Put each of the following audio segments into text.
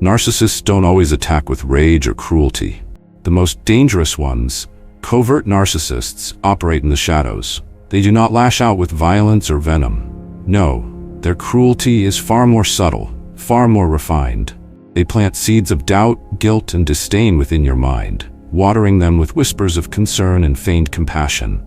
Narcissists don't always attack with rage or cruelty. The most dangerous ones, covert narcissists, operate in the shadows. They do not lash out with violence or venom. No, their cruelty is far more subtle, far more refined. They plant seeds of doubt, guilt, and disdain within your mind, watering them with whispers of concern and feigned compassion.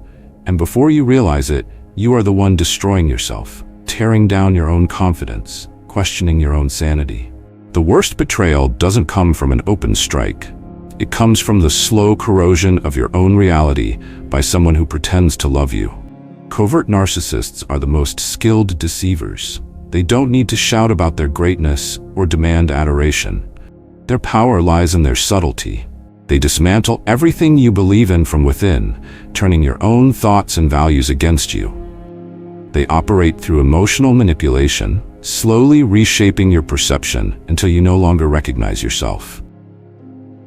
And before you realize it, you are the one destroying yourself, tearing down your own confidence, questioning your own sanity. The worst betrayal doesn't come from an open strike. It comes from the slow corrosion of your own reality by someone who pretends to love you. Covert narcissists are the most skilled deceivers. They don't need to shout about their greatness or demand adoration. Their power lies in their subtlety. They dismantle everything you believe in from within, turning your own thoughts and values against you. They operate through emotional manipulation, slowly reshaping your perception until you no longer recognize yourself.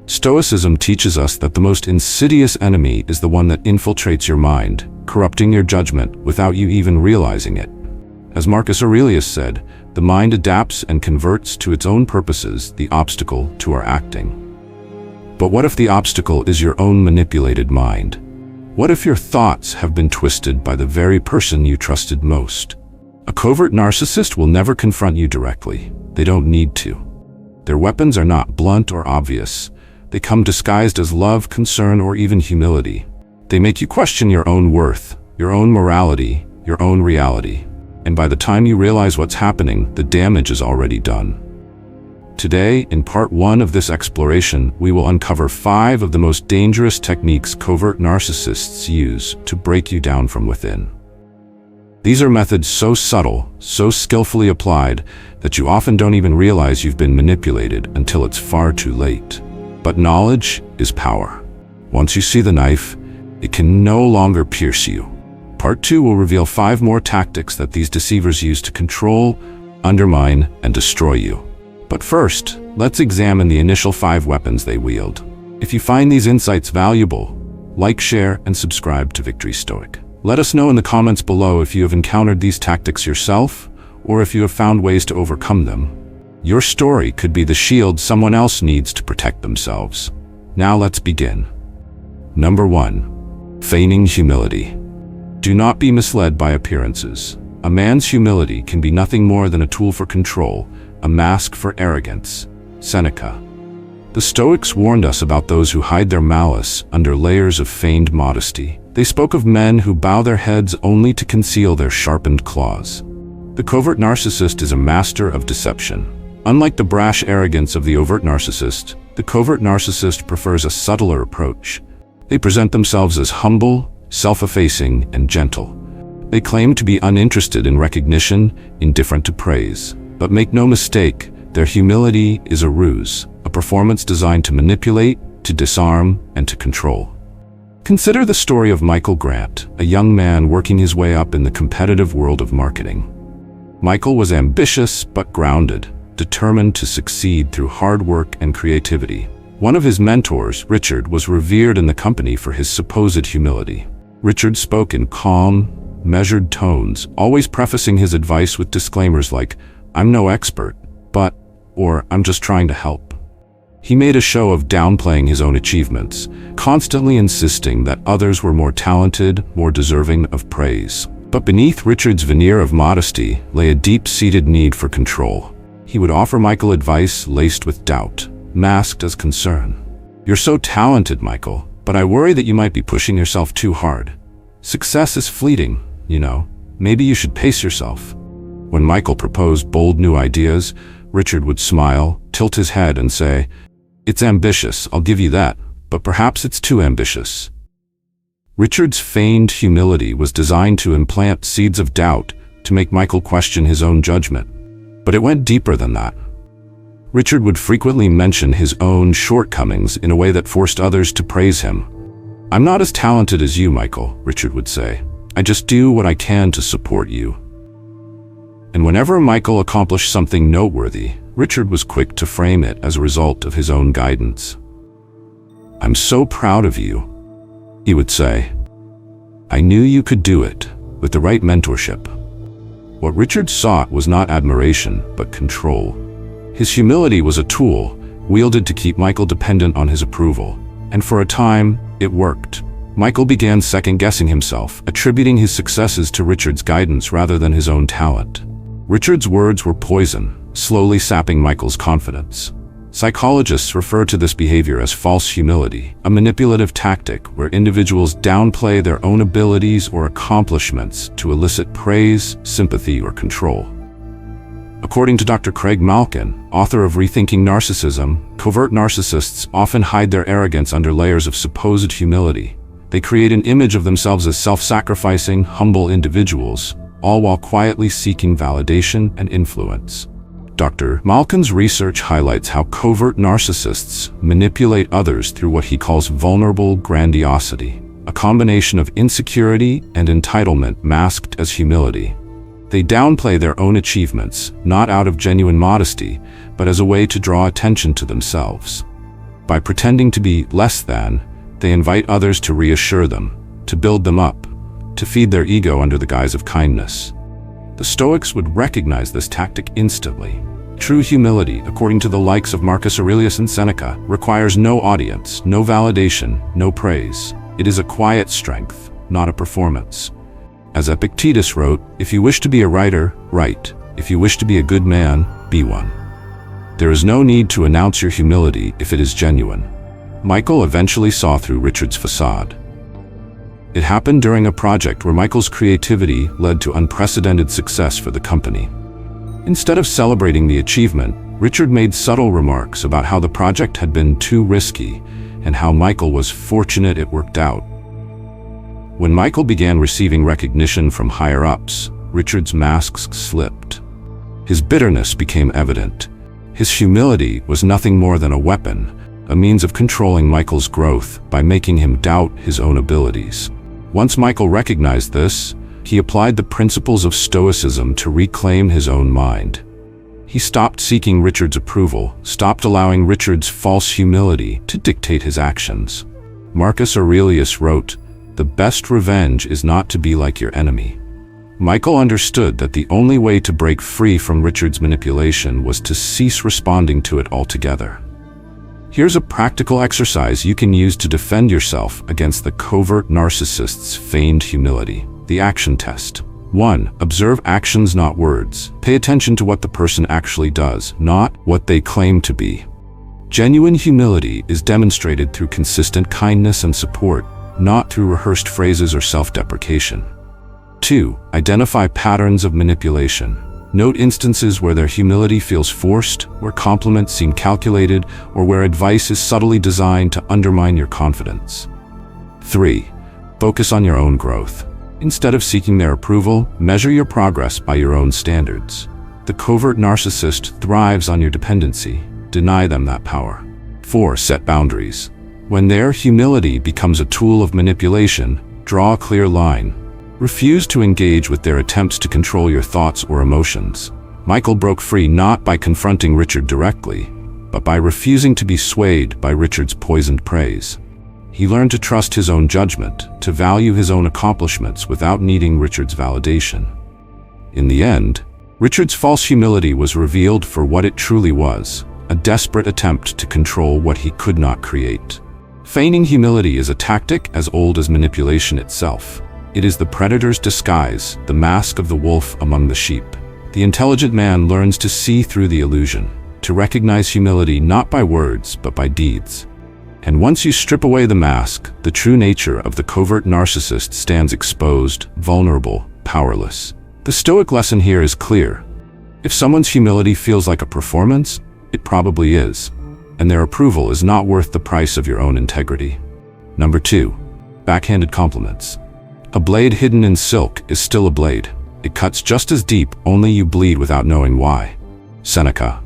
Stoicism teaches us that the most insidious enemy is the one that infiltrates your mind, corrupting your judgment without you even realizing it. As Marcus Aurelius said, the mind adapts and converts to its own purposes the obstacle to our acting. But what if the obstacle is your own manipulated mind? What if your thoughts have been twisted by the very person you trusted most? A covert narcissist will never confront you directly. They don't need to. Their weapons are not blunt or obvious. They come disguised as love, concern, or even humility. They make you question your own worth, your own morality, your own reality. And by the time you realize what's happening, the damage is already done. Today, in part 1 of this exploration, we will uncover 5 of the most dangerous techniques covert narcissists use to break you down from within. These are methods so subtle, so skillfully applied, that you often don't even realize you've been manipulated until it's far too late. But knowledge is power. Once you see the knife, it can no longer pierce you. Part 2 will reveal 5 more tactics that these deceivers use to control, undermine, and destroy you. But first, let's examine the initial 5 weapons they wield. If you find these insights valuable, like, share, and subscribe to Victory Stoic. Let us know in the comments below if you have encountered these tactics yourself, or if you have found ways to overcome them. Your story could be the shield someone else needs to protect themselves. Now let's begin. Number 1. Feigning humility. Do not be misled by appearances. A man's humility can be nothing more than a tool for control, a mask for arrogance. Seneca. The Stoics warned us about those who hide their malice under layers of feigned modesty. They spoke of men who bow their heads only to conceal their sharpened claws. The covert narcissist is a master of deception. Unlike the brash arrogance of the overt narcissist, the covert narcissist prefers a subtler approach. They present themselves as humble, self-effacing, and gentle. They claim to be uninterested in recognition, indifferent to praise. But make no mistake, their humility is a ruse, a performance designed to manipulate, to disarm, and to control. Consider the story of Michael Grant, a young man working his way up in the competitive world of marketing. Michael was ambitious but grounded, determined to succeed through hard work and creativity. One of his mentors, Richard, was revered in the company for his supposed humility. Richard spoke in calm, measured tones, always prefacing his advice with disclaimers like, "I'm no expert, but," or "I'm just trying to help." He made a show of downplaying his own achievements, constantly insisting that others were more talented, more deserving of praise. But beneath Richard's veneer of modesty lay a deep-seated need for control. He would offer Michael advice laced with doubt, masked as concern. "You're so talented, Michael, but I worry that you might be pushing yourself too hard. Success is fleeting, you know. Maybe you should pace yourself." When Michael proposed bold new ideas, Richard would smile, tilt his head, and say, "It's ambitious, I'll give you that, but perhaps it's too ambitious." Richard's feigned humility was designed to implant seeds of doubt, to make Michael question his own judgment. But it went deeper than that. Richard would frequently mention his own shortcomings in a way that forced others to praise him. "I'm not as talented as you, Michael," Richard would say. "I just do what I can to support you." And whenever Michael accomplished something noteworthy, Richard was quick to frame it as a result of his own guidance. "I'm so proud of you," he would say. "I knew you could do it, with the right mentorship." What Richard sought was not admiration, but control. His humility was a tool, wielded to keep Michael dependent on his approval. And for a time, it worked. Michael began second-guessing himself, attributing his successes to Richard's guidance rather than his own talent. Richard's words were poison, slowly sapping Michael's confidence. Psychologists refer to this behavior as false humility, a manipulative tactic where individuals downplay their own abilities or accomplishments to elicit praise, sympathy, or control. According to Dr. Craig Malkin, author of Rethinking Narcissism, covert narcissists often hide their arrogance under layers of supposed humility. They create an image of themselves as self-sacrificing, humble individuals, all while quietly seeking validation and influence. Dr. Malkin's research highlights how covert narcissists manipulate others through what he calls vulnerable grandiosity, a combination of insecurity and entitlement masked as humility. They downplay their own achievements, not out of genuine modesty, but as a way to draw attention to themselves. By pretending to be less than, they invite others to reassure them, to build them up, to feed their ego under the guise of kindness. The Stoics would recognize this tactic instantly. True humility, according to the likes of Marcus Aurelius and Seneca, requires no audience, no validation, no praise. It is a quiet strength, not a performance. As Epictetus wrote, "If you wish to be a writer, write. If you wish to be a good man, be one." There is no need to announce your humility if it is genuine. Michael eventually saw through Richard's facade. It happened during a project where Michael's creativity led to unprecedented success for the company. Instead of celebrating the achievement, Richard made subtle remarks about how the project had been too risky and how Michael was fortunate it worked out. When Michael began receiving recognition from higher-ups, Richard's masks slipped. His bitterness became evident. His humility was nothing more than a weapon, a means of controlling Michael's growth by making him doubt his own abilities. Once Michael recognized this, he applied the principles of Stoicism to reclaim his own mind. He stopped seeking Richard's approval, stopped allowing Richard's false humility to dictate his actions. Marcus Aurelius wrote, "The best revenge is not to be like your enemy." Michael understood that the only way to break free from Richard's manipulation was to cease responding to it altogether. Here's a practical exercise you can use to defend yourself against the covert narcissist's feigned humility. The action test. 1. Observe actions, not words. Pay attention to what the person actually does, not what they claim to be. Genuine humility is demonstrated through consistent kindness and support, not through rehearsed phrases or self-deprecation. 2. Identify patterns of manipulation. Note instances where their humility feels forced, where compliments seem calculated, or where advice is subtly designed to undermine your confidence. 3. Focus on your own growth. Instead of seeking their approval, measure your progress by your own standards. The covert narcissist thrives on your dependency. Deny them that power. 4. Set boundaries. When their humility becomes a tool of manipulation, draw a clear line. Refuse to engage with their attempts to control your thoughts or emotions. Michael broke free not by confronting Richard directly, but by refusing to be swayed by Richard's poisoned praise. He learned to trust his own judgment, to value his own accomplishments without needing Richard's validation. In the end, Richard's false humility was revealed for what it truly was, a desperate attempt to control what he could not create. Feigning humility is a tactic as old as manipulation itself. It is the predator's disguise, the mask of the wolf among the sheep. The intelligent man learns to see through the illusion, to recognize humility not by words, but by deeds. And once you strip away the mask, the true nature of the covert narcissist stands exposed, vulnerable, powerless. The Stoic lesson here is clear. If someone's humility feels like a performance, it probably is, and their approval is not worth the price of your own integrity. Number 2. Backhanded compliments. A blade hidden in silk is still a blade. It cuts just as deep, only you bleed without knowing why. Seneca.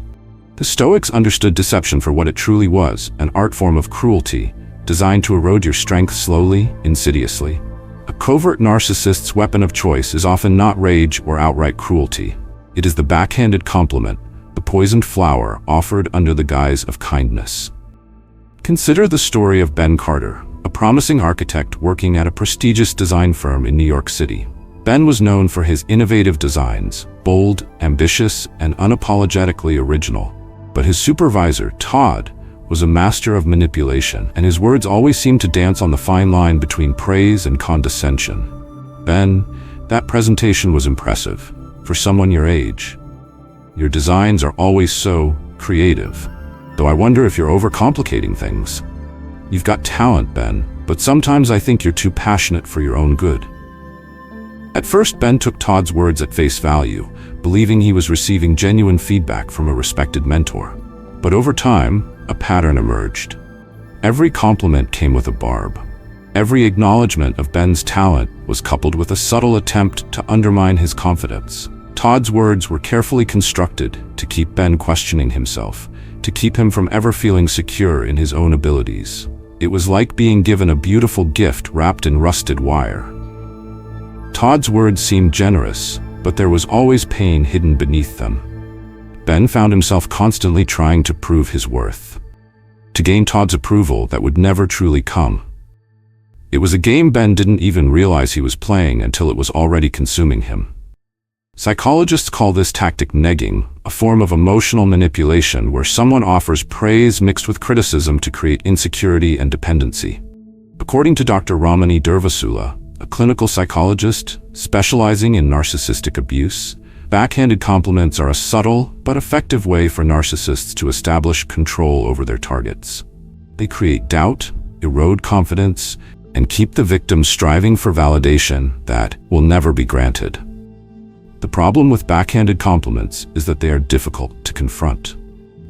The Stoics understood deception for what it truly was, an art form of cruelty, designed to erode your strength slowly, insidiously. A covert narcissist's weapon of choice is often not rage or outright cruelty. It is the backhanded compliment, the poisoned flower offered under the guise of kindness. Consider the story of Ben Carter, a promising architect working at a prestigious design firm in New York City. Ben was known for his innovative designs, bold, ambitious, and unapologetically original. But his supervisor, Todd, was a master of manipulation, and his words always seemed to dance on the fine line between praise and condescension. Ben, that presentation was impressive, for someone your age. Your designs are always so creative, though I wonder if you're overcomplicating things. You've got talent, Ben, but sometimes I think you're too passionate for your own good. At first, Ben took Todd's words at face value, believing he was receiving genuine feedback from a respected mentor. But over time, a pattern emerged. Every compliment came with a barb. Every acknowledgement of Ben's talent was coupled with a subtle attempt to undermine his confidence. Todd's words were carefully constructed to keep Ben questioning himself, to keep him from ever feeling secure in his own abilities. It was like being given a beautiful gift wrapped in rusted wire. Todd's words seemed generous, but there was always pain hidden beneath them. Ben found himself constantly trying to prove his worth, to gain Todd's approval that would never truly come. It was a game Ben didn't even realize he was playing until it was already consuming him. Psychologists call this tactic negging, a form of emotional manipulation where someone offers praise mixed with criticism to create insecurity and dependency. According to Dr. Ramani Durvasula, a clinical psychologist specializing in narcissistic abuse, backhanded compliments are a subtle but effective way for narcissists to establish control over their targets. They create doubt, erode confidence, and keep the victim striving for validation that will never be granted. The problem with backhanded compliments is that they are difficult to confront.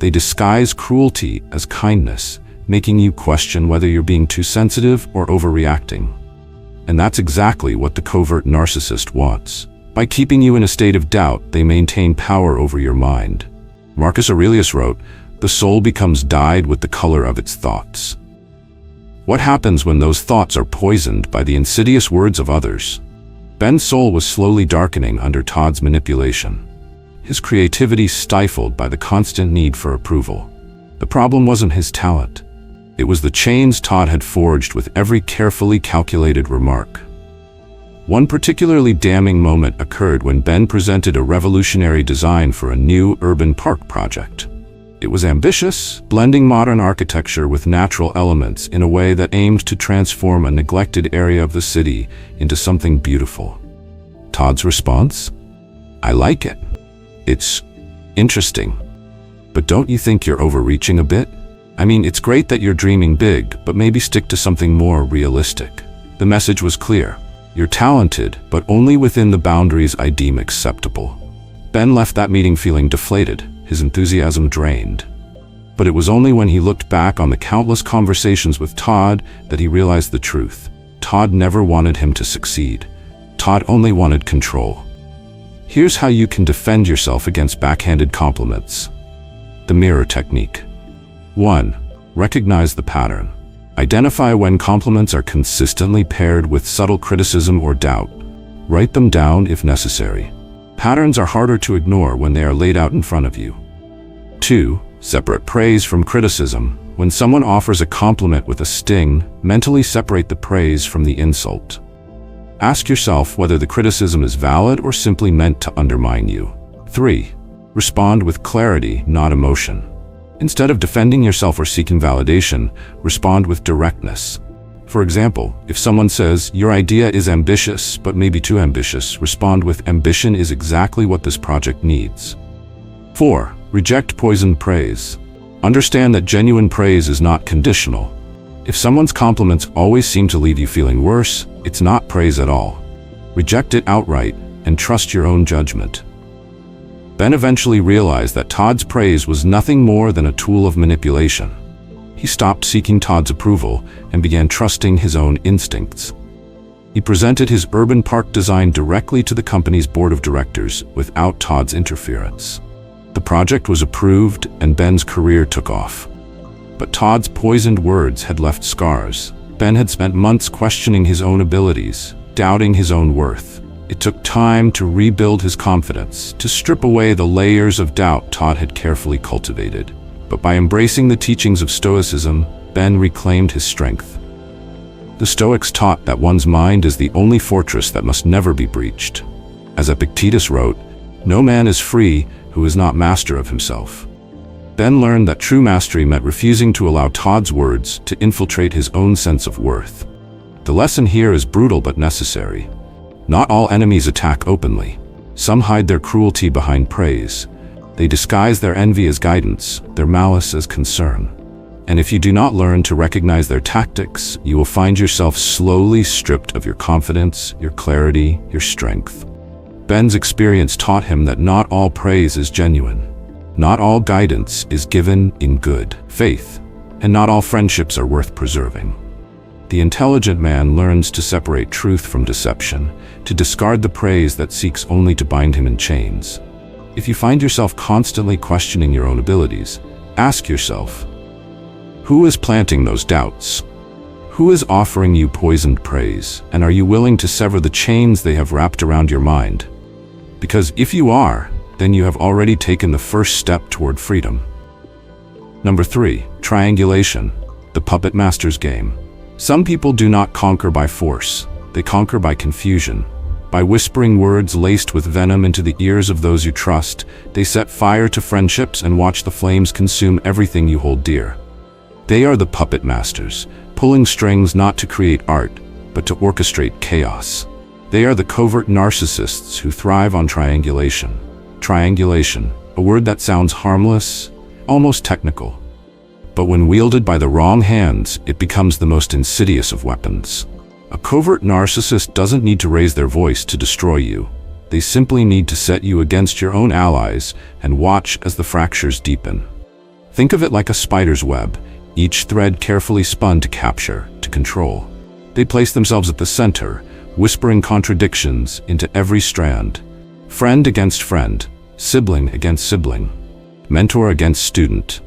They disguise cruelty as kindness, making you question whether you're being too sensitive or overreacting. And that's exactly what the covert narcissist wants. By keeping you in a state of doubt, they maintain power over your mind. Marcus Aurelius wrote, "The soul becomes dyed with the color of its thoughts." What happens when those thoughts are poisoned by the insidious words of others? Ben's soul was slowly darkening under Todd's manipulation, his creativity stifled by the constant need for approval. The problem wasn't his talent. It was the chains Todd had forged with every carefully calculated remark. One particularly damning moment occurred when Ben presented a revolutionary design for a new urban park project. It was ambitious, blending modern architecture with natural elements in a way that aimed to transform a neglected area of the city into something beautiful. Todd's response? "I like it. It's interesting. But don't you think you're overreaching a bit? I mean, it's great that you're dreaming big, but maybe stick to something more realistic." The message was clear. You're talented, but only within the boundaries I deem acceptable. Ben left that meeting feeling deflated, his enthusiasm drained. But it was only when he looked back on the countless conversations with Todd that he realized the truth. Todd never wanted him to succeed. Todd only wanted control. Here's how you can defend yourself against backhanded compliments. The mirror technique. 1. Recognize the pattern. Identify when compliments are consistently paired with subtle criticism or doubt. Write them down if necessary. Patterns are harder to ignore when they are laid out in front of you. 2. Separate praise from criticism. When someone offers a compliment with a sting, mentally separate the praise from the insult. Ask yourself whether the criticism is valid or simply meant to undermine you. 3. Respond with clarity, not emotion. Instead of defending yourself or seeking validation, respond with directness. For example, if someone says, "Your idea is ambitious, but maybe too ambitious," respond with, "Ambition is exactly what this project needs." 4. Reject poisoned praise. Understand that genuine praise is not conditional. If someone's compliments always seem to leave you feeling worse, it's not praise at all. Reject it outright and trust your own judgment. Ben eventually realized that Todd's praise was nothing more than a tool of manipulation. He stopped seeking Todd's approval and began trusting his own instincts. He presented his urban park design directly to the company's board of directors without Todd's interference. The project was approved and Ben's career took off. But Todd's poisoned words had left scars. Ben had spent months questioning his own abilities, doubting his own worth. It took time to rebuild his confidence, to strip away the layers of doubt Todd had carefully cultivated. But by embracing the teachings of Stoicism, Ben reclaimed his strength. The Stoics taught that one's mind is the only fortress that must never be breached. As Epictetus wrote, "No man is free who is not master of himself." Ben learned that true mastery meant refusing to allow Todd's words to infiltrate his own sense of worth. The lesson here is brutal but necessary. Not all enemies attack openly. Some hide their cruelty behind praise. They disguise their envy as guidance, their malice as concern. And if you do not learn to recognize their tactics, you will find yourself slowly stripped of your confidence, your clarity, your strength. Ben's experience taught him that not all praise is genuine. Not all guidance is given in good faith, and not all friendships are worth preserving. The intelligent man learns to separate truth from deception, to discard the praise that seeks only to bind him in chains. If you find yourself constantly questioning your own abilities, ask yourself, who is planting those doubts? Who is offering you poisoned praise, and are you willing to sever the chains they have wrapped around your mind? Because if you are, then you have already taken the first step toward freedom. Number 3, triangulation, the puppet master's game. Some people do not conquer by force, they conquer by confusion. By whispering words laced with venom into the ears of those you trust, they set fire to friendships and watch the flames consume everything you hold dear. They are the puppet masters, pulling strings not to create art, but to orchestrate chaos. They are the covert narcissists who thrive on triangulation. Triangulation, a word that sounds harmless, almost technical. But when wielded by the wrong hands, it becomes the most insidious of weapons. A covert narcissist doesn't need to raise their voice to destroy you. They simply need to set you against your own allies and watch as the fractures deepen. Think of it like a spider's web, each thread carefully spun to capture, to control. They place themselves at the center, whispering contradictions into every strand. Friend against friend, sibling against sibling, mentor against student.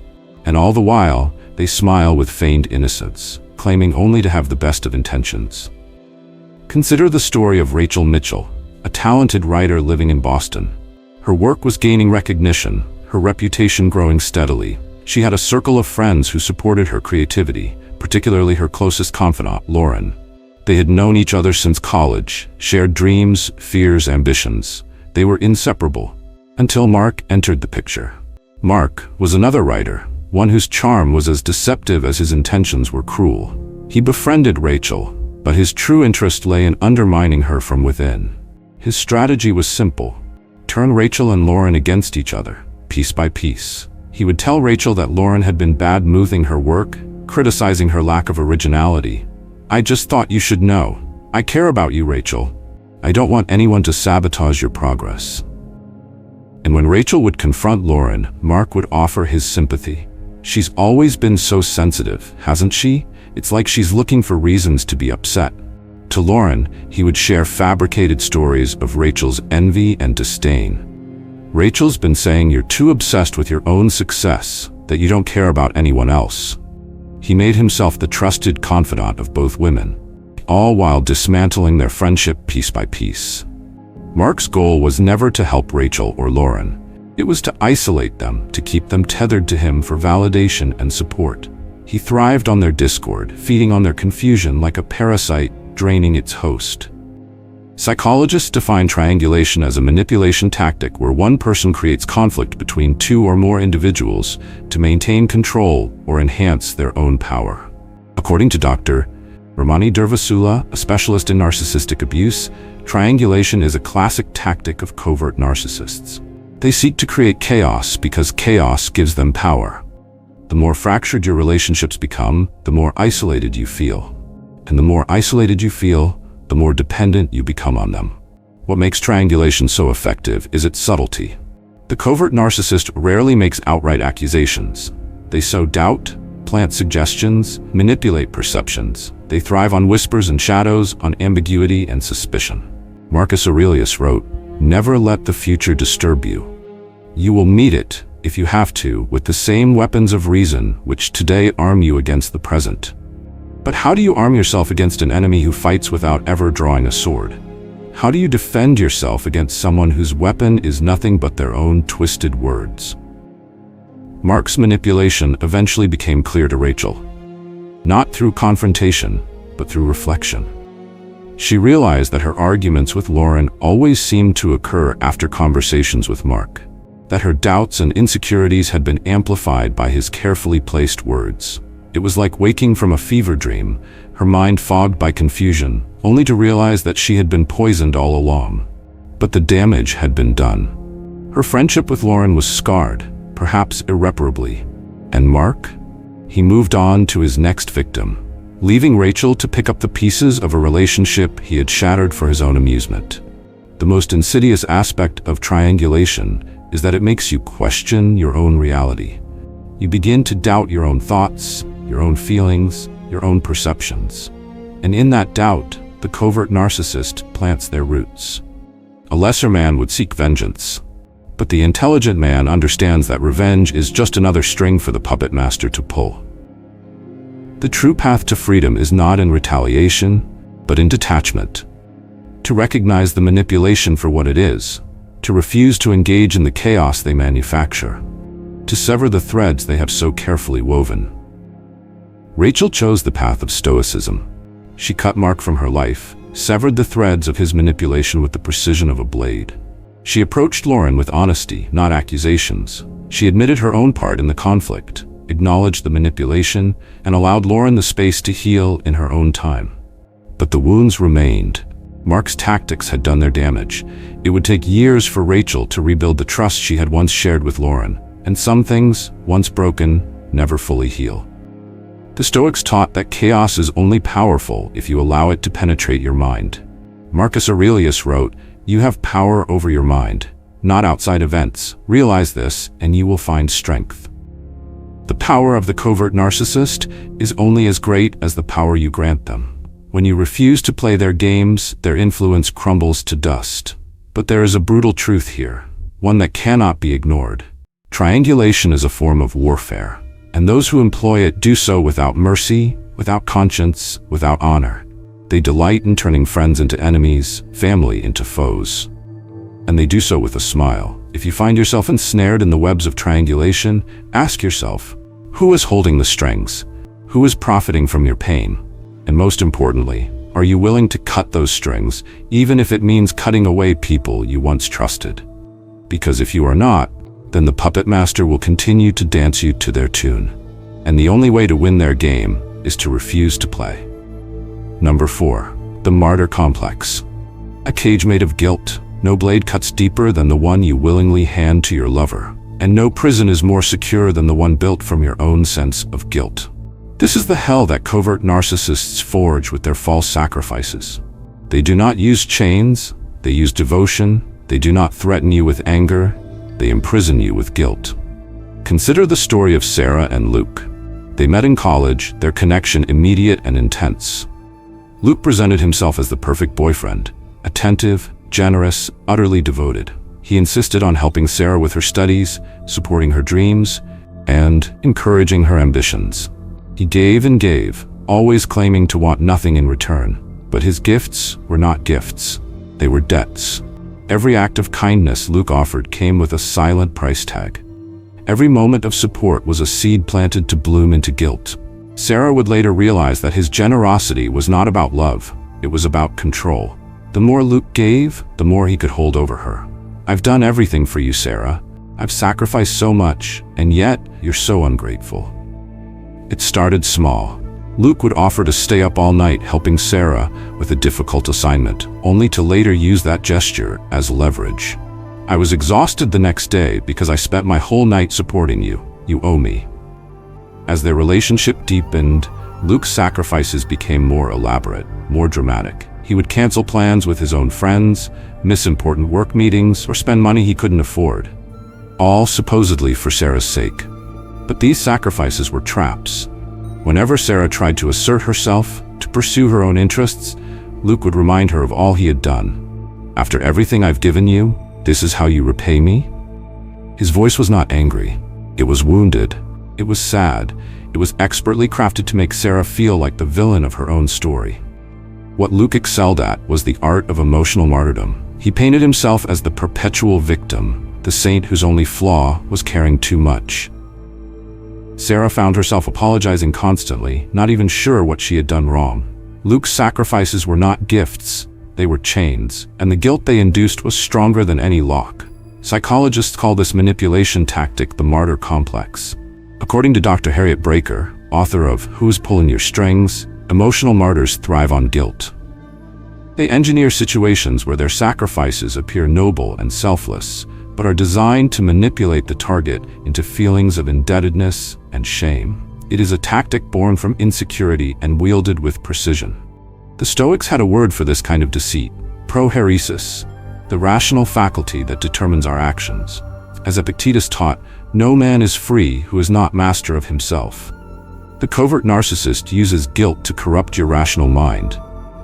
And all the while, they smile with feigned innocence, claiming only to have the best of intentions. Consider the story of Rachel Mitchell, a talented writer living in Boston. Her work was gaining recognition, her reputation growing steadily. She had a circle of friends who supported her creativity, particularly her closest confidant, Lauren. They had known each other since college, shared dreams, fears, ambitions. They were inseparable, until Mark entered the picture. Mark was another writer, one whose charm was as deceptive as his intentions were cruel. He befriended Rachel, but his true interest lay in undermining her from within. His strategy was simple: turn Rachel and Lauren against each other, piece by piece. He would tell Rachel that Lauren had been bad-mouthing her work, criticizing her lack of originality. "I just thought you should know. I care about you, Rachel. I don't want anyone to sabotage your progress." And when Rachel would confront Lauren, Mark would offer his sympathy. "She's always been so sensitive, hasn't she? It's like she's looking for reasons to be upset." To Lauren, he would share fabricated stories of Rachel's envy and disdain. "Rachel's been saying you're too obsessed with your own success, that you don't care about anyone else." He made himself the trusted confidant of both women, all while dismantling their friendship piece by piece. Mark's goal was never to help Rachel or Lauren. It was to isolate them, to keep them tethered to him for validation and support. He thrived on their discord, feeding on their confusion like a parasite draining its host. Psychologists define triangulation as a manipulation tactic where one person creates conflict between two or more individuals to maintain control or enhance their own power. According to Dr. Ramani Durvasula, a specialist in narcissistic abuse, triangulation is a classic tactic of covert narcissists. They seek to create chaos because chaos gives them power. The more fractured your relationships become, the more isolated you feel. And the more isolated you feel, the more dependent you become on them. What makes triangulation so effective is its subtlety. The covert narcissist rarely makes outright accusations. They sow doubt, plant suggestions, manipulate perceptions. They thrive on whispers and shadows, on ambiguity and suspicion. Marcus Aurelius wrote, "Never let the future disturb you. You will meet it, if you have to, with the same weapons of reason which today arm you against the present." But how do you arm yourself against an enemy who fights without ever drawing a sword? How do you defend yourself against someone whose weapon is nothing but their own twisted words? Mark's manipulation eventually became clear to Rachel. Not through confrontation, but through reflection. She realized that her arguments with Lauren always seemed to occur after conversations with Mark. that her doubts and insecurities had been amplified by his carefully placed words. It was like waking from a fever dream, her mind fogged by confusion, only to realize that she had been poisoned all along. But the damage had been done. Her friendship with Lauren was scarred, perhaps irreparably. And Mark? He moved on to his next victim, leaving Rachel to pick up the pieces of a relationship he had shattered for his own amusement. The most insidious aspect of triangulation is that it makes you question your own reality. You begin to doubt your own thoughts, your own feelings, your own perceptions. And in that doubt, the covert narcissist plants their roots. A lesser man would seek vengeance, but the intelligent man understands that revenge is just another string for the puppet master to pull. The true path to freedom is not in retaliation, but in detachment. To recognize the manipulation for what it is, to refuse to engage in the chaos they manufacture, to sever the threads they have so carefully woven. Rachel chose the path of Stoicism. She cut Mark from her life, severed the threads of his manipulation with the precision of a blade. She approached Lauren with honesty, not accusations. She admitted her own part in the conflict, acknowledged the manipulation, and allowed Lauren the space to heal in her own time. But the wounds remained. Mark's tactics had done their damage. It would take years for Rachel to rebuild the trust she had once shared with Lauren, and some things, once broken, never fully heal. The Stoics taught that chaos is only powerful if you allow it to penetrate your mind. Marcus Aurelius wrote, "You have power over your mind, not outside events. Realize this, and you will find strength." The power of the covert narcissist is only as great as the power you grant them. When you refuse to play their games, their influence crumbles to dust. But there is a brutal truth here, one that cannot be ignored. Triangulation is a form of warfare, and those who employ it do so without mercy, without conscience, without honor. They delight in turning friends into enemies, family into foes. And they do so with a smile. If you find yourself ensnared in the webs of triangulation, ask yourself, who is holding the strings? Who is profiting from your pain? And most importantly, are you willing to cut those strings, even if it means cutting away people you once trusted? Because if you are not, then the puppet master will continue to dance you to their tune. And the only way to win their game is to refuse to play. Number 4. The Martyr Complex. A cage made of guilt. No blade cuts deeper than the one you willingly hand to your lover. And no prison is more secure than the one built from your own sense of guilt. This is the hell that covert narcissists forge with their false sacrifices. They do not use chains, they use devotion. They do not threaten you with anger, they imprison you with guilt. Consider the story of Sarah and Luke. They met in college, their connection immediate and intense. Luke presented himself as the perfect boyfriend, attentive, generous, utterly devoted. He insisted on helping Sarah with her studies, supporting her dreams, and encouraging her ambitions. He gave and gave, always claiming to want nothing in return. But his gifts were not gifts. They were debts. Every act of kindness Luke offered came with a silent price tag. Every moment of support was a seed planted to bloom into guilt. Sarah would later realize that his generosity was not about love, it was about control. The more Luke gave, the more he could hold over her. "I've done everything for you, Sarah. I've sacrificed so much, and yet you're so ungrateful." It started small. Luke would offer to stay up all night helping Sarah with a difficult assignment, only to later use that gesture as leverage. "I was exhausted the next day because I spent my whole night supporting you. You owe me." As their relationship deepened, Luke's sacrifices became more elaborate, more dramatic. He would cancel plans with his own friends, miss important work meetings, or spend money he couldn't afford. All supposedly for Sarah's sake. But these sacrifices were traps. Whenever Sarah tried to assert herself, to pursue her own interests, Luke would remind her of all he had done. "After everything I've given you, this is how you repay me?" His voice was not angry. It was wounded. It was sad. It was expertly crafted to make Sarah feel like the villain of her own story. What Luke excelled at was the art of emotional martyrdom. He painted himself as the perpetual victim, the saint whose only flaw was caring too much. Sarah found herself apologizing constantly, not even sure what she had done wrong. Luke's sacrifices were not gifts, they were chains, and the guilt they induced was stronger than any lock. Psychologists call this manipulation tactic the Martyr complex. According to Dr. Harriet Breaker, author of Who's Pulling Your Strings, emotional martyrs thrive on guilt. They engineer situations where their sacrifices appear noble and selfless, but are designed to manipulate the target into feelings of indebtedness and shame. It is a tactic born from insecurity and wielded with precision. The Stoics had a word for this kind of deceit: prohairesis, the rational faculty that determines our actions. As Epictetus taught, no man is free who is not master of himself. The covert narcissist uses guilt to corrupt your rational mind,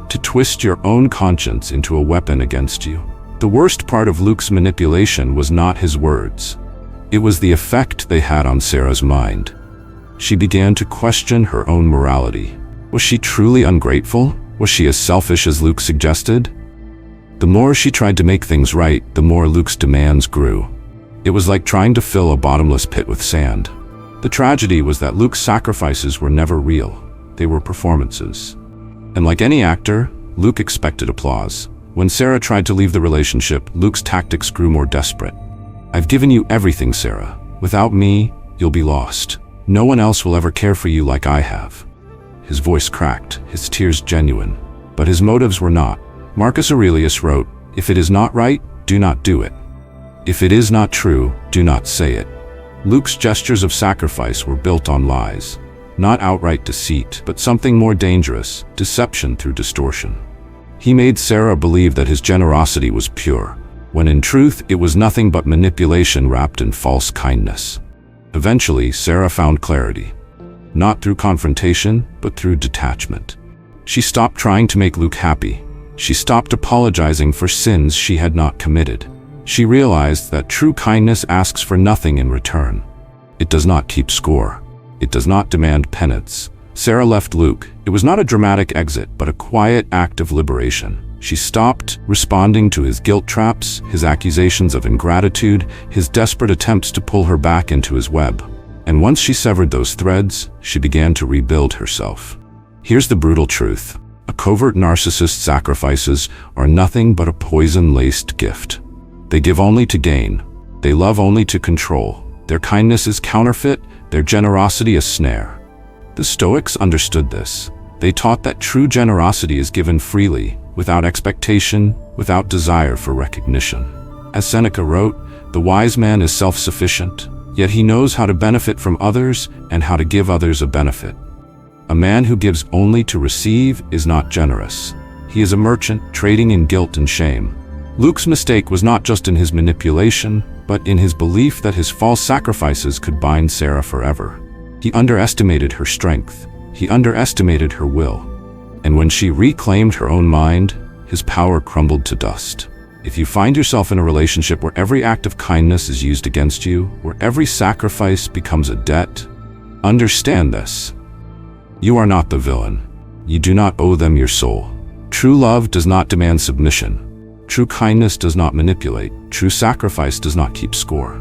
to twist your own conscience into a weapon against you. The worst part of Luke's manipulation was not his words. It was the effect they had on Sarah's mind. She began to question her own morality. Was she truly ungrateful? Was she as selfish as Luke suggested? The more she tried to make things right, the more Luke's demands grew. It was like trying to fill a bottomless pit with sand. The tragedy was that Luke's sacrifices were never real. They were performances. And like any actor, Luke expected applause. When Sarah tried to leave the relationship, Luke's tactics grew more desperate. "I've given you everything, Sarah. Without me, you'll be lost. No one else will ever care for you like I have." His voice cracked, his tears genuine, but his motives were not. Marcus Aurelius wrote, "If it is not right, do not do it. If it is not true, do not say it." Luke's gestures of sacrifice were built on lies. Not outright deceit, but something more dangerous: deception through distortion. He made Sarah believe that his generosity was pure, when in truth it was nothing but manipulation wrapped in false kindness. Eventually, Sarah found clarity. Not through confrontation, but through detachment. She stopped trying to make Luke happy. She stopped apologizing for sins she had not committed. She realized that true kindness asks for nothing in return. It does not keep score. It does not demand penance. Sarah left Luke. It was not a dramatic exit, but a quiet act of liberation. She stopped responding to his guilt traps, his accusations of ingratitude, his desperate attempts to pull her back into his web. And once she severed those threads, she began to rebuild herself. Here's the brutal truth. A covert narcissist's sacrifices are nothing but a poison-laced gift. They give only to gain. They love only to control. Their kindness is counterfeit, their generosity a snare. The Stoics understood this. They taught that true generosity is given freely, without expectation, without desire for recognition. As Seneca wrote, "The wise man is self-sufficient, yet he knows how to benefit from others and how to give others a benefit. A man who gives only to receive is not generous. He is a merchant trading in guilt and shame." Luke's mistake was not just in his manipulation, but in his belief that his false sacrifices could bind Sarah forever. He underestimated her strength. He underestimated her will. And when she reclaimed her own mind, his power crumbled to dust. If you find yourself in a relationship where every act of kindness is used against you, where every sacrifice becomes a debt, understand this. You are not the villain. You do not owe them your soul. True love does not demand submission. True kindness does not manipulate. True sacrifice does not keep score.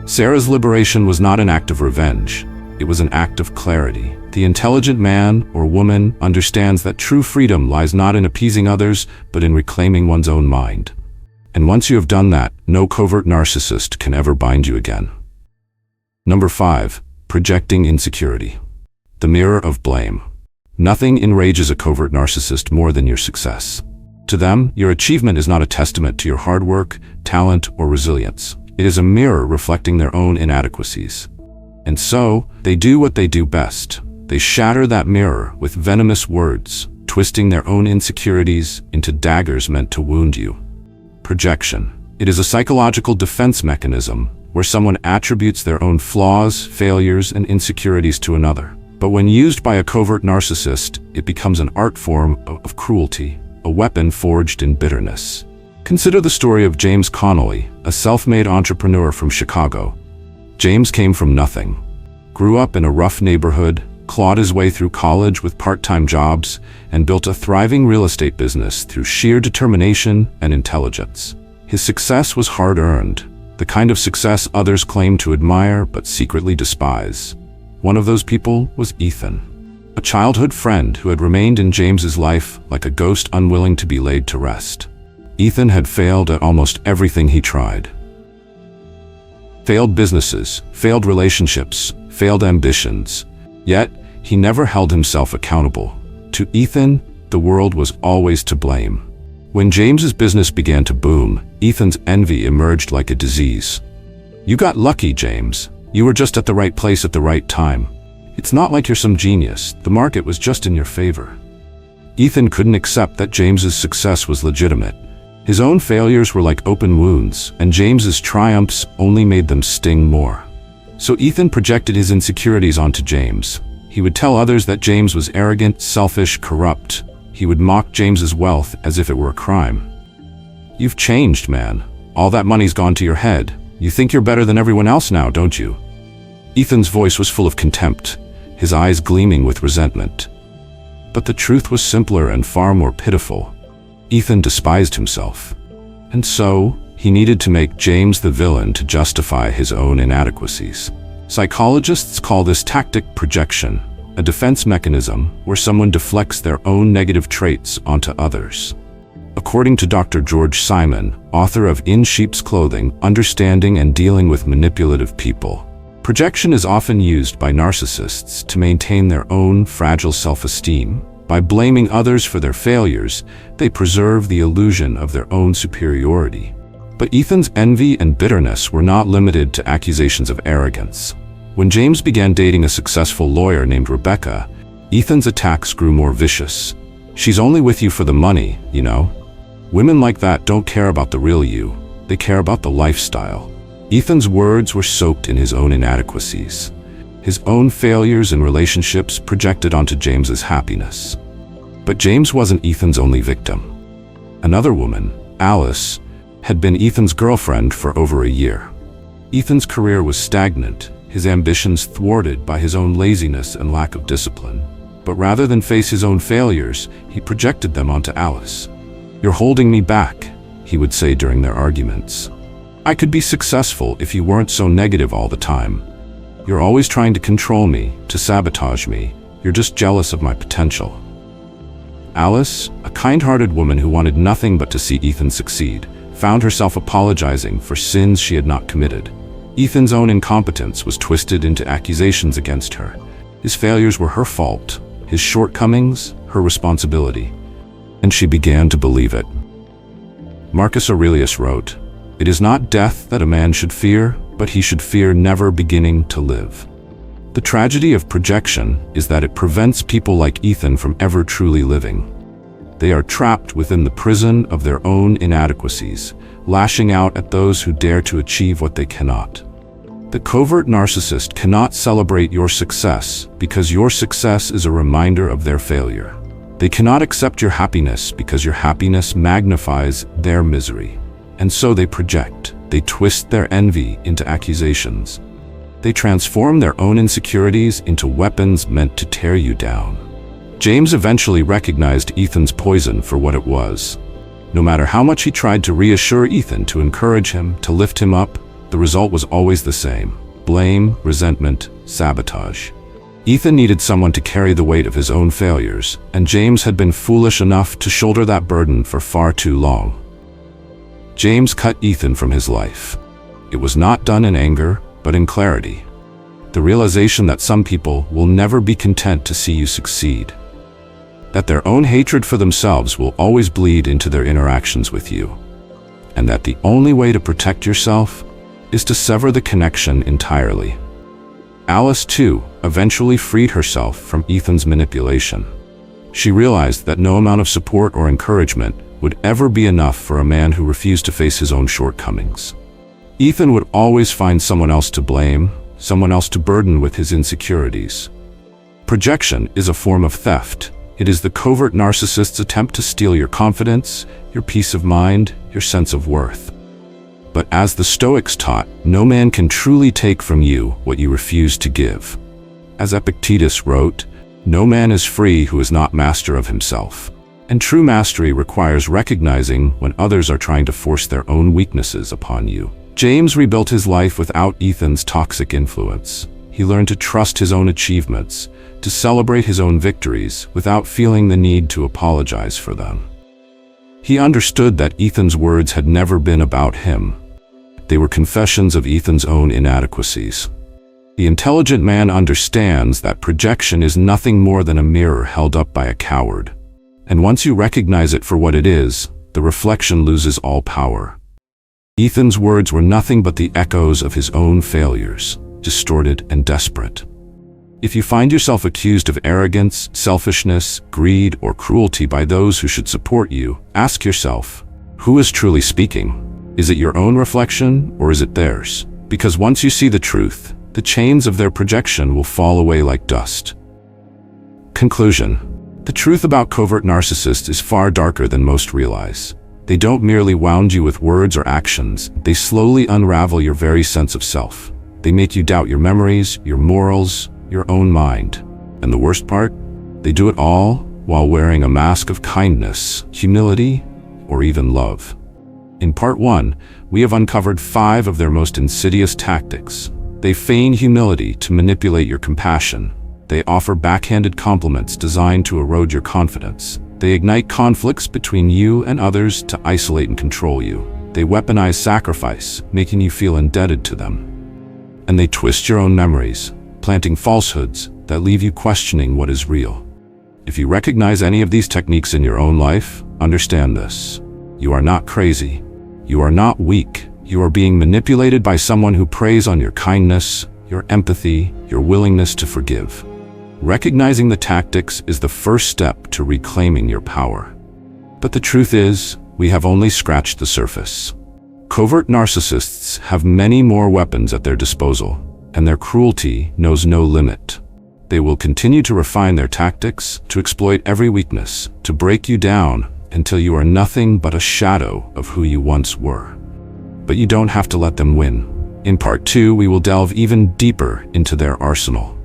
Sarah's liberation was not an act of revenge. It was an act of clarity. The intelligent man or woman understands that true freedom lies not in appeasing others, but in reclaiming one's own mind. And once you have done that, no covert narcissist can ever bind you again. Number 5. Projecting insecurity. The mirror of blame. Nothing enrages a covert narcissist more than your success. To them, your achievement is not a testament to your hard work, talent, or resilience. It is a mirror reflecting their own inadequacies. And so, they do what they do best. They shatter that mirror with venomous words, twisting their own insecurities into daggers meant to wound you. Projection. It is a psychological defense mechanism where someone attributes their own flaws, failures, and insecurities to another. But when used by a covert narcissist, it becomes an art form of cruelty, a weapon forged in bitterness. Consider the story of James Connolly, a self-made entrepreneur from Chicago. James came from nothing, grew up in a rough neighborhood, clawed his way through college with part-time jobs, and built a thriving real estate business through sheer determination and intelligence. His success was hard-earned, the kind of success others claim to admire but secretly despise. One of those people was Ethan, a childhood friend who had remained in James's life like a ghost unwilling to be laid to rest. Ethan had failed at almost everything he tried. Failed businesses, failed relationships, failed ambitions. Yet, he never held himself accountable. To Ethan, the world was always to blame. When James's business began to boom, Ethan's envy emerged like a disease. "You got lucky, James. You were just at the right place at the right time. It's not like you're some genius. The market was just in your favor." Ethan couldn't accept that James's success was legitimate. His own failures were like open wounds, and James's triumphs only made them sting more. So Ethan projected his insecurities onto James. He would tell others that James was arrogant, selfish, corrupt. He would mock James's wealth as if it were a crime. "You've changed, man. All that money's gone to your head. You think you're better than everyone else now, don't you?" Ethan's voice was full of contempt, his eyes gleaming with resentment. But the truth was simpler and far more pitiful. Ethan despised himself. And so, he needed to make James the villain to justify his own inadequacies. Psychologists call this tactic projection, a defense mechanism where someone deflects their own negative traits onto others. According to Dr. George Simon, author of In Sheep's Clothing, Understanding and Dealing with Manipulative People, projection is often used by narcissists to maintain their own fragile self-esteem. By blaming others for their failures, they preserve the illusion of their own superiority. But Ethan's envy and bitterness were not limited to accusations of arrogance. When James began dating a successful lawyer named Rebecca, Ethan's attacks grew more vicious. "She's only with you for the money, you know? Women like that don't care about the real you. They care about the lifestyle." Ethan's words were soaked in his own inadequacies. His own failures in relationships projected onto James's happiness. But James wasn't Ethan's only victim. Another woman, Alice, had been Ethan's girlfriend for over a year. Ethan's career was stagnant, his ambitions thwarted by his own laziness and lack of discipline. But rather than face his own failures, he projected them onto Alice. "You're holding me back," he would say during their arguments. "I could be successful if you weren't so negative all the time. You're always trying to control me, to sabotage me. You're just jealous of my potential." Alice, a kind-hearted woman who wanted nothing but to see Ethan succeed, found herself apologizing for sins she had not committed. Ethan's own incompetence was twisted into accusations against her. His failures were her fault, his shortcomings, her responsibility. And she began to believe it. Marcus Aurelius wrote, "It is not death that a man should fear, but he should fear never beginning to live." The tragedy of projection is that it prevents people like Ethan from ever truly living. They are trapped within the prison of their own inadequacies, lashing out at those who dare to achieve what they cannot. The covert narcissist cannot celebrate your success because your success is a reminder of their failure. They cannot accept your happiness because your happiness magnifies their misery. And so they project. They twist their envy into accusations. They transform their own insecurities into weapons meant to tear you down. James eventually recognized Ethan's poison for what it was. No matter how much he tried to reassure Ethan, to encourage him, to lift him up, the result was always the same: blame, resentment, sabotage. Ethan needed someone to carry the weight of his own failures, and James had been foolish enough to shoulder that burden for far too long. James cut Ethan from his life. It was not done in anger, but in clarity. The realization that some people will never be content to see you succeed. That their own hatred for themselves will always bleed into their interactions with you. And that the only way to protect yourself is to sever the connection entirely. Alice, too, eventually freed herself from Ethan's manipulation. She realized that no amount of support or encouragement would ever be enough for a man who refused to face his own shortcomings. Ethan would always find someone else to blame, someone else to burden with his insecurities. Projection is a form of theft. It is the covert narcissist's attempt to steal your confidence, your peace of mind, your sense of worth. But as the Stoics taught, no man can truly take from you what you refuse to give. As Epictetus wrote, "No man is free who is not master of himself." And true mastery requires recognizing when others are trying to force their own weaknesses upon you. James rebuilt his life without Ethan's toxic influence. He learned to trust his own achievements, to celebrate his own victories without feeling the need to apologize for them. He understood that Ethan's words had never been about him. They were confessions of Ethan's own inadequacies. The intelligent man understands that projection is nothing more than a mirror held up by a coward. And once you recognize it for what it is, the reflection loses all power. Ethan's words were nothing but the echoes of his own failures, distorted and desperate. If you find yourself accused of arrogance, selfishness, greed, or cruelty by those who should support you, ask yourself, who is truly speaking? Is it your own reflection, or is it theirs? Because once you see the truth, the chains of their projection will fall away like dust. Conclusion. The truth about covert narcissists is far darker than most realize. They don't merely wound you with words or actions, they slowly unravel your very sense of self. They make you doubt your memories, your morals, your own mind. And the worst part? They do it all while wearing a mask of kindness, humility, or even love. In part 1, we have uncovered 5 of their most insidious tactics. They feign humility to manipulate your compassion. They offer backhanded compliments designed to erode your confidence. They ignite conflicts between you and others to isolate and control you. They weaponize sacrifice, making you feel indebted to them. And they twist your own memories, planting falsehoods that leave you questioning what is real. If you recognize any of these techniques in your own life, understand this. You are not crazy. You are not weak. You are being manipulated by someone who preys on your kindness, your empathy, your willingness to forgive. Recognizing the tactics is the first step to reclaiming your power. But the truth is, we have only scratched the surface. Covert narcissists have many more weapons at their disposal, and their cruelty knows no limit. They will continue to refine their tactics, to exploit every weakness, to break you down until you are nothing but a shadow of who you once were. But you don't have to let them win. In part 2, we will delve even deeper into their arsenal.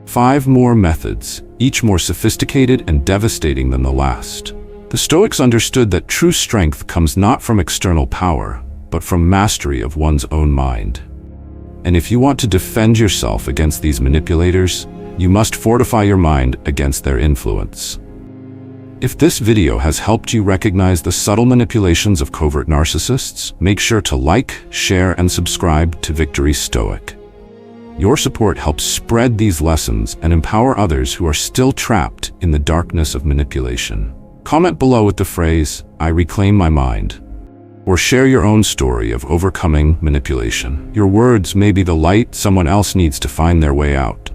5 more methods, each more sophisticated and devastating than the last. The Stoics understood that true strength comes not from external power, but from mastery of one's own mind. And if you want to defend yourself against these manipulators, you must fortify your mind against their influence. If this video has helped you recognize the subtle manipulations of covert narcissists, make sure to like, share, and subscribe to Victory Stoic. Your support helps spread these lessons and empower others who are still trapped in the darkness of manipulation. Comment below with the phrase, "I reclaim my mind," or share your own story of overcoming manipulation. Your words may be the light someone else needs to find their way out.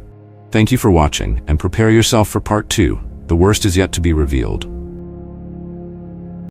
Thank you for watching, and prepare yourself for part 2. The worst is yet to be revealed.